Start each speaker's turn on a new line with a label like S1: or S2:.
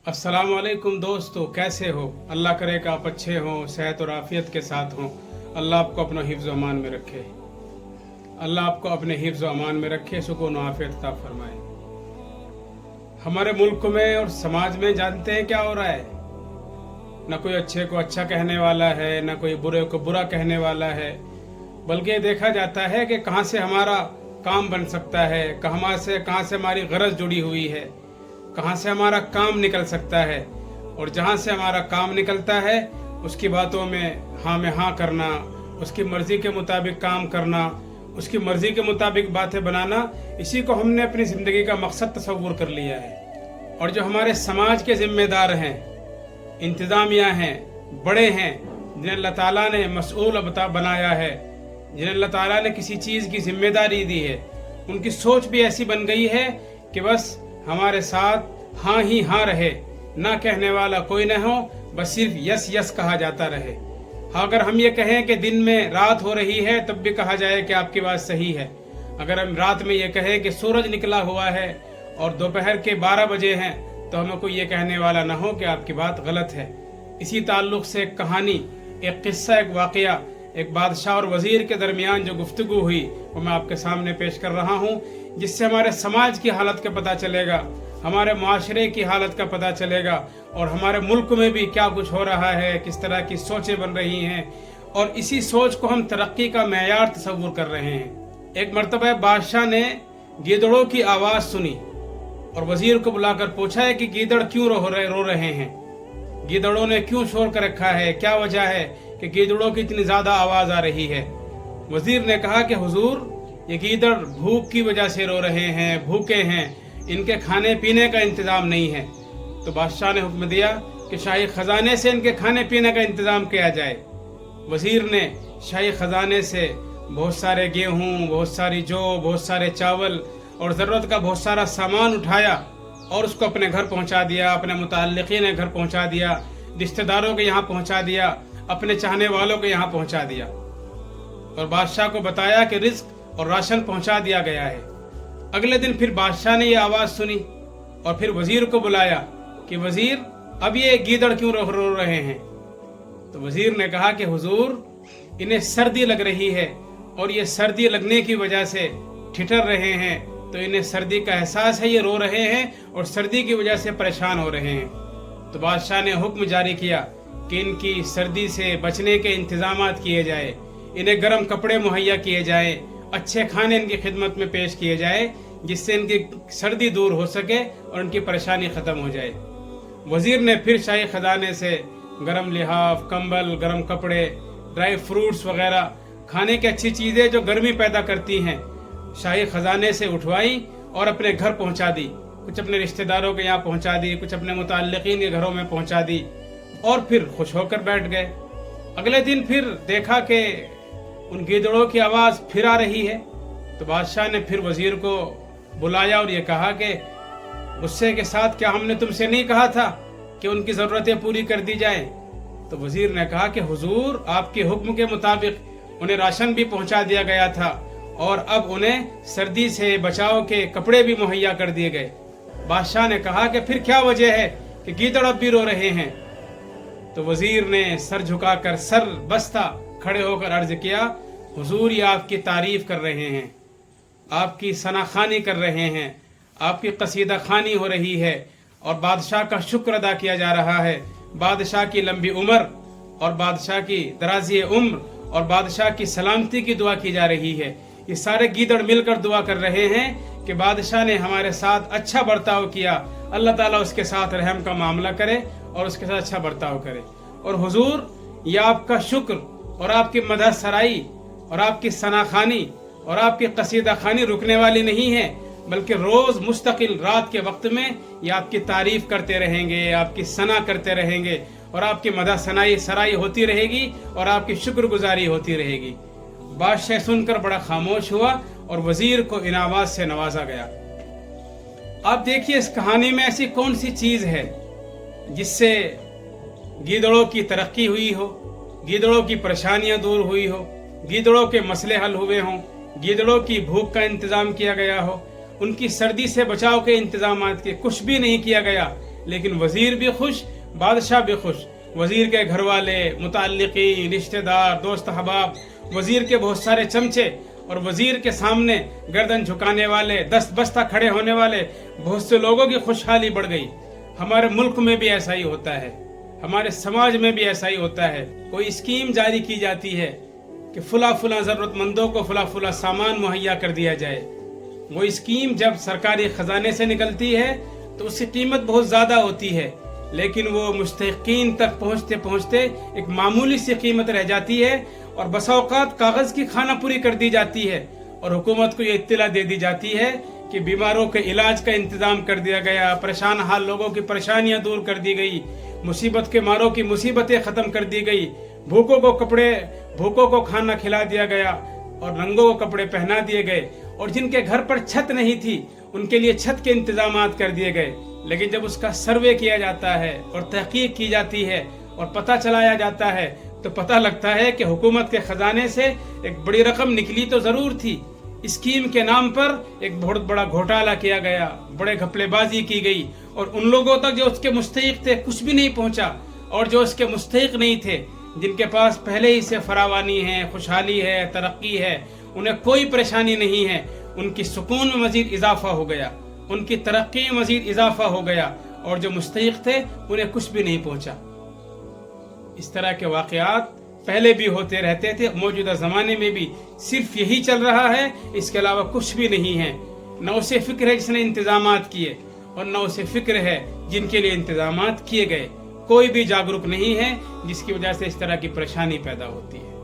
S1: अस्सलाम वालेकुम दोस्तों, कैसे हो? अल्लाह करे कि आप अच्छे हों, सेहत और आफियत के साथ हों। अल्लाह आपको अपना हिफ्ज़ अमान में रखे। अल्लाह आपको अपने हिफ्ज़ अमान में रखे, सुकून और आफियत अता फरमाए। हमारे मुल्क में और समाज में जानते हैं क्या हो रहा है? न कोई अच्छे को अच्छा कहने वाला है, न कोई बुरे को बुरा कहने वाला है, बल्कि देखा जाता है कि कहाँ से हमारा काम बन सकता है, कहाँ से हमारी गरज जुड़ी हुई है, कहाँ से हमारा काम निकल सकता है। और जहाँ से हमारा काम निकलता है उसकी बातों में हाँ करना, उसकी मर्जी के मुताबिक काम करना, उसकी मर्जी के मुताबिक बातें बनाना, इसी को हमने अपनी ज़िंदगी का मकसद तस्वुर कर लिया है। और जो हमारे समाज के ज़िम्मेदार हैं, इंतज़ामिया हैं, बड़े हैं, जिन्हें अल्लाह ताला ने मसऊल बनाया है, जिन्हें अल्लाह ताला ने किसी चीज़ की जिम्मेदारी दी है, उनकी सोच भी ऐसी बन गई है कि बस हमारे साथ हाँ ही हाँ रहे, ना कहने वाला कोई न हो, बस सिर्फ यस यस कहा जाता रहे। हाँ, अगर हम ये कहें कि दिन में रात हो रही है तब भी कहा जाए कि आपकी बात सही है। अगर हम रात में ये कहें कि सूरज निकला हुआ है और दोपहर के 12 बजे हैं तो हमें कोई ये कहने वाला ना हो कि आपकी बात गलत है। इसी ताल्लुक़ से एक कहानी, एक किस्सा, एक वाक़या, एक बादशाह और वज़ीर के दरमियान जो गुफ्तगू हुई वो मैं आपके सामने पेश कर रहा हूँ, जिससे हमारे समाज की हालत का पता चलेगा, हमारे माशरे की हालत का पता चलेगा और हमारे मुल्क में भी क्या कुछ हो रहा है, किस तरह की सोचें बन रही हैं, और इसी सोच को हम तरक्की का मेयार तस्वुर कर रहे हैं। एक मरतबा बादशाह ने गीदड़ों की आवाज़ सुनी और वज़ीर को बुलाकर पूछा है कि गीदड़ क्यों रो रहे हैं, गीदड़ों ने क्यों शोर कर रखा है, क्या वजह है कि गीदड़ों की इतनी ज़्यादा आवाज़ आ रही है। वज़ीर ने कहा कि हुजूर, ये गीदड़ भूख की वजह से रो रहे हैं, भूखे हैं, इनके खाने पीने का इंतज़ाम नहीं है। तो बादशाह ने हुक्म दिया कि शाही ख़जाने से इनके खाने पीने का इंतज़ाम किया जाए। वज़ीर ने शाही ख़जाने से बहुत सारे गेहूँ, बहुत सारी जौ, बहुत सारे चावल और ज़रूरत का बहुत सारा सामान उठाया और उसको अपने घर पहुँचा दिया, अपने मुतअल्लिक़ीन घर पहुँचा दिया, रिश्तेदारों के यहाँ पहुँचा दिया, अपने चाहने वालों के यहाँ पहुँचा दिया और बादशाह को बताया कि रिज़्क़ और राशन पहुँचा दिया गया है। अगले दिन फिर बादशाह ने ये आवाज़ सुनी और फिर वज़ीर को बुलाया कि वज़ीर, अब ये गीदड़ क्यों रो रहे हैं। तो वज़ीर ने कहा कि हुजूर, इन्हें सर्दी लग रही है और ये सर्दी लगने की वजह से ठिठर रहे हैं, तो इन्हें सर्दी का एहसास है, ये रो रहे हैं और सर्दी की वजह से परेशान हो रहे हैं। तो बादशाह ने हुक्म जारी किया कि इनकी सर्दी से बचने के इंतज़ामात किए जाए, इन्हें गर्म कपड़े मुहैया किए जाएँ, अच्छे खाने इनकी खिदमत में पेश किए जाए, जिससे इनकी सर्दी दूर हो सके और इनकी परेशानी ख़त्म हो जाए। वज़ीर ने फिर शाही ख़जाने से गरम लिहाफ, कंबल, गरम कपड़े, ड्राई फ्रूट्स वग़ैरह, खाने की अच्छी चीज़ें जो गर्मी पैदा करती हैं, शाही ख़जाने से उठवाई और अपने घर पहुंचा दी। कुछ अपने रिश्तेदारों के यहाँ पहुंचा दी, कुछ अपने मुतअल्लिक़ीन के घरों में पहुंचा दी और फिर खुश होकर बैठ गए। अगले दिन फिर देखा कि उन गीदड़ों की आवाज़ फिर आ रही है। तो बादशाह ने फिर वज़ीर को बुलाया और ये कहा कि गुस्से के साथ, क्या हमने तुमसे नहीं कहा था कि उनकी ज़रूरतें पूरी कर दी जाएं। तो वज़ीर ने कहा कि हुजूर, आपके हुक्म के मुताबिक उन्हें राशन भी पहुंचा दिया गया था और अब उन्हें सर्दी से बचाव के कपड़े भी मुहैया कर दिए गए। बादशाह ने कहा कि फिर क्या वजह है कि गीदड़ अब भी रो रहे हैं। तो वज़ीर ने सर झुकाकर, सर बस्ता खड़े होकर अर्ज किया, हुजूर, ये आपकी तारीफ़ कर रहे हैं, आपकी सनाखानी कर रहे हैं, आपकी कसीदा खानी हो रही है और बादशाह का शुक्र अदा किया जा रहा है। बादशाह की लंबी उम्र और बादशाह की दराज़ी उम्र और बादशाह की सलामती की दुआ की जा रही है। ये सारे गीदड़ मिलकर दुआ कर रहे हैं कि बादशाह ने हमारे साथ अच्छा बर्ताव किया, अल्लाह ताला उसके साथ रहम का मामला करे और उसके साथ अच्छा बर्ताव करे। और हुजूर, ये आपका शुक्र और आपकी मदह सराई और आपकी सनाखानी और आपकी कसीदा खानी रुकने वाली नहीं है, बल्कि रोज़ मुस्तकिल रात के वक्त में ये आपकी तारीफ़ करते रहेंगे, आपकी सना करते रहेंगे और आपकी मदह सराई होती रहेगी और आपकी शुक्रगुजारी होती रहेगी। बादशाह सुनकर बड़ा खामोश हुआ और वज़ीर को इन आवाज़ से नवाजा गया। आप देखिए, इस कहानी में ऐसी कौन सी चीज़ है जिससे गीदड़ों की तरक्की हुई हो, गीदड़ों की परेशानियां दूर हुई हो, गीदड़ों के मसले हल हुए हों, गीदड़ों की भूख का इंतज़ाम किया गया हो, उनकी सर्दी से बचाव के इंतजाम के कुछ भी नहीं किया गया, لیکن وزیر بھی خوش، بادشاہ بھی خوش، وزیر کے گھر والے، متعلقین، رشتہ دار، دوست احباب، وزیر کے بہت سارے چمچے اور وزیر کے سامنے گردن جھکانے والے، دست بستہ کھڑے ہونے والے بہت سے لوگوں کی خوشحالی بڑھ گئی۔ ہمارے ملک میں بھی ایسا ہی ہوتا ہے، ہمارے سماج میں بھی ایسا ہی ہوتا ہے۔ کوئی اسکیم جاری کی جاتی ہے کہ فلاں ضرورت مندوں کو فلاں سامان مہیا کر دیا جائے۔ وہ اسکیم جب سرکاری خزانے سے نکلتی ہے تو اس کی قیمت بہت زیادہ ہوتی ہے، لیکن وہ مستحقین تک پہنچتے پہنچتے ایک معمولی سی قیمت رہ جاتی ہے، اور بسا اوقات کاغذ کی کھانا پوری کر دی جاتی ہے، اور حکومت کو یہ اطلاع دے دی جاتی ہے کہ بیماروں کے علاج کا انتظام کر دیا گیا، پریشان حال لوگوں کی پریشانیاں دور کر دی گئی، مصیبت کے ماروں کی مصیبتیں ختم کر دی گئی، بھوکوں کو کھانا کھلا دیا گیا اور ننگوں کو کپڑے پہنا دیے گئے، اور جن کے گھر پر چھت نہیں تھی ان کے لیے چھت کے انتظامات کر دیے گئے۔ لیکن جب اس کا سروے کیا جاتا ہے اور تحقیق کی جاتی ہے اور پتہ چلایا جاتا ہے تو پتہ لگتا ہے کہ حکومت کے خزانے سے ایک بڑی رقم نکلی تو ضرور تھی، اسکیم کے نام پر ایک بہت بڑا گھوٹالہ کیا گیا، بڑے گھپلے بازی کی گئی، اور ان لوگوں تک جو اس کے مستحق تھے کچھ بھی نہیں پہنچا، اور جو اس کے مستحق نہیں تھے، جن کے پاس پہلے ہی سے فراوانی ہے، خوشحالی ہے، ترقی ہے، انہیں کوئی پریشانی نہیں ہے، ان کی سکون میں مزید اضافہ ہو گیا، ان کی ترقی میں مزید اضافہ ہو گیا، اور جو مستحق تھے انہیں کچھ بھی نہیں پہنچا۔ اس طرح کے واقعات پہلے بھی ہوتے رہتے تھے، موجودہ زمانے میں بھی صرف یہی چل رہا ہے، اس کے علاوہ کچھ بھی نہیں ہے۔ نہ اسے فکر ہے جس نے انتظامات کیے، اور نہ اسے فکر ہے جن کے لیے انتظامات کیے گئے۔ کوئی بھی جاگرک نہیں ہے، جس کی وجہ سے اس طرح کی پریشانی پیدا ہوتی ہے۔